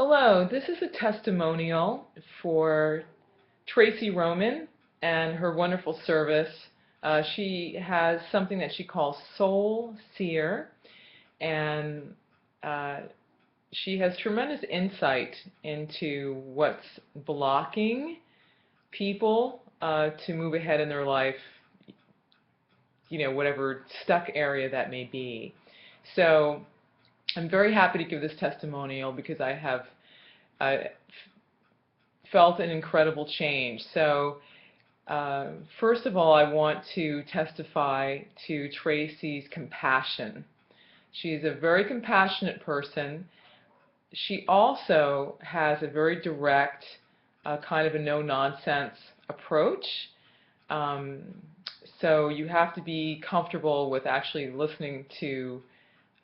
Hello, this is a testimonial for Tracy Roman and her wonderful service. She has something that she calls Soul Seer, and uh, she has tremendous insight into what's blocking people to move ahead in their life, whatever stuck area that may be. So I'm very happy to give this testimonial because I have uh, felt an incredible change. So first of all, I want to testify to Tracy's compassion. She's a very compassionate person. She also has a very direct, kind of a no-nonsense approach. Um, so you have to be comfortable with actually listening to,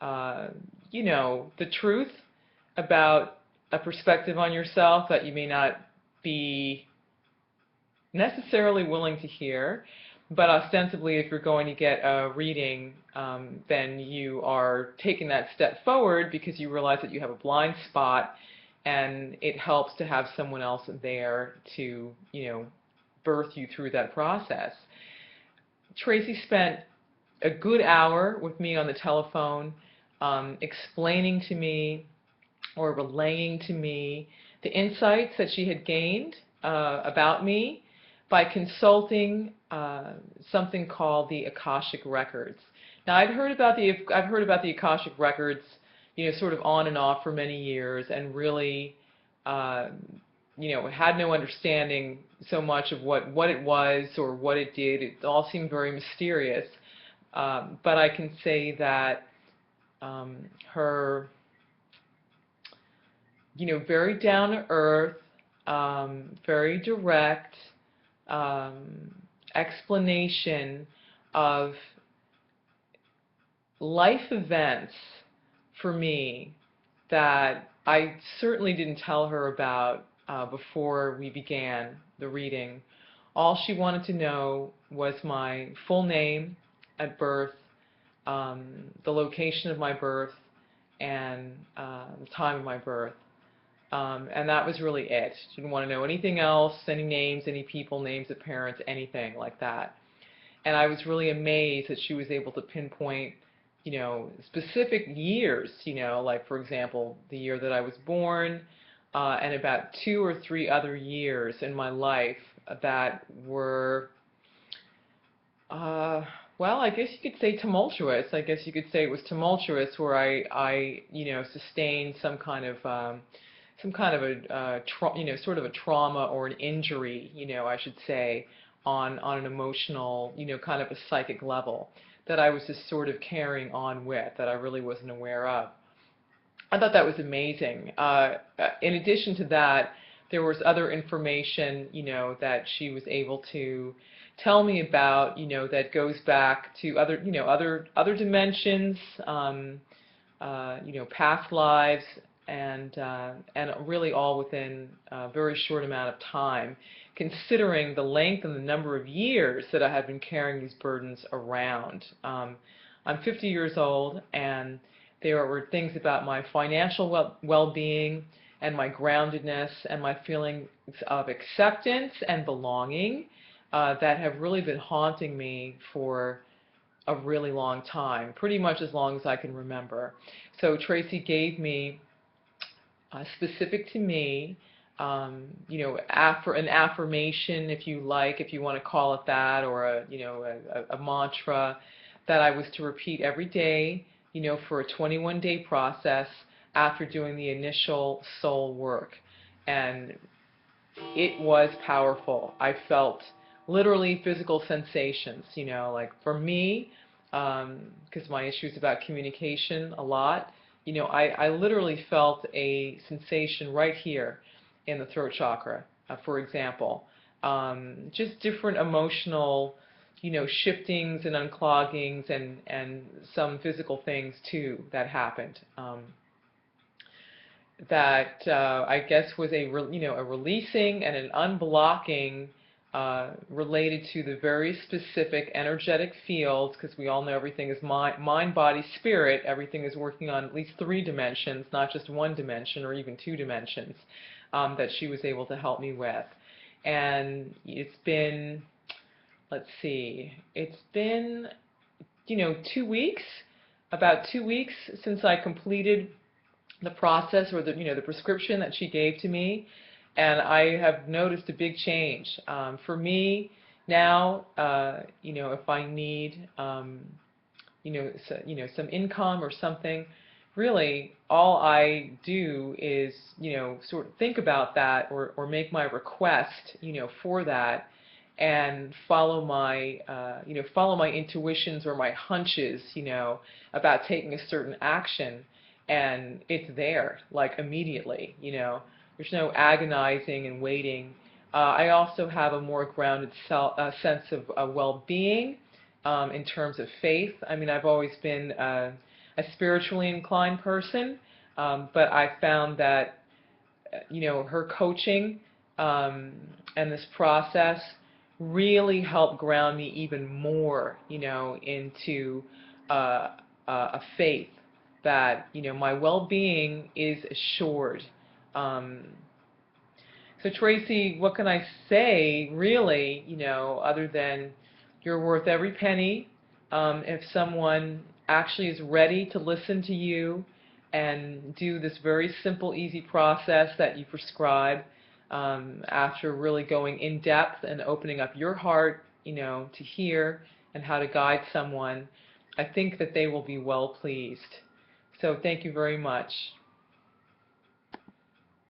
the truth about a perspective on yourself that you may not be necessarily willing to hear, but ostensibly if you're going to get a reading, then you are taking that step forward because you realize that you have a blind spot, and it helps to have someone else there to, birth you through that process. Tracy spent a good hour with me on the telephone, explaining to me or relaying to me the insights that she had gained about me by consulting something called the Akashic Records. Now, I've heard about the Akashic Records, sort of on and off for many years, and really, had no understanding so much of what it was or what it did. It all seemed very mysterious. But I can say that her, very down to earth, very direct explanation of life events for me that I certainly didn't tell her about before we began the reading. All she wanted to know was my full name at birth, the location of my birth, and the time of my birth. And that was really it. She didn't want to know anything else, any names, any people, names of parents, anything like that. And I was really amazed that she was able to pinpoint, specific years, like, for example, the year that I was born, and about 2 or 3 other years in my life that were, well, I guess you could say tumultuous. I guess you could say it was tumultuous, where I sustained some kind of a sort of a trauma or an injury, I should say, on an emotional, kind of a psychic level that I was just sort of carrying on with, that I really wasn't aware of. I thought that was amazing. In addition to that, there was other information, that she was able to tell me about, that goes back to other, other dimensions, past lives, and really all within a very short amount of time, considering the length and the number of years that I had been carrying these burdens around. I'm 50 years old, and there were things about my financial well-being and my groundedness and my feelings of acceptance and belonging that have really been haunting me for a really long time, pretty much as long as I can remember. So Tracy gave me, specific to me, an affirmation, if you like, if you want to call it that, or a mantra that I was to repeat every day, for a 21-day process after doing the initial soul work. And it was powerful. I felt literally physical sensations, like for me, because my issue is about communication a lot, I literally felt a sensation right here in the throat chakra, for example. Just different emotional, shiftings and uncloggings, and some physical things too that happened. That I guess was a releasing and an unblocking related to the very specific energetic fields, because we all know everything is mind, body, spirit. Everything is working on at least 3 dimensions, not just 1 dimension or even 2 dimensions, that she was able to help me with. And it's been, let's see, it's been, 2 weeks, about 2 weeks since I completed the process, or the prescription that she gave to me, and I have noticed a big change. For me now, if I need, some income or something, really all I do is, sort of think about that, or make my request, for that, and follow my, follow my intuitions or my hunches, about taking a certain action, and it's there, like immediately, There's no agonizing and waiting. I also have a more grounded sense of well-being, in terms of faith. I mean, I've always been a spiritually inclined person, but I found that, her coaching, and this process really helped ground me even more, into a faith that, my well-being is assured. So Tracy, what can I say, really, other than you're worth every penny. If someone actually is ready to listen to you and do this very simple, easy process that you prescribe, after really going in depth and opening up your heart, to hear and how to guide someone, I think that they will be well pleased. So thank you very much.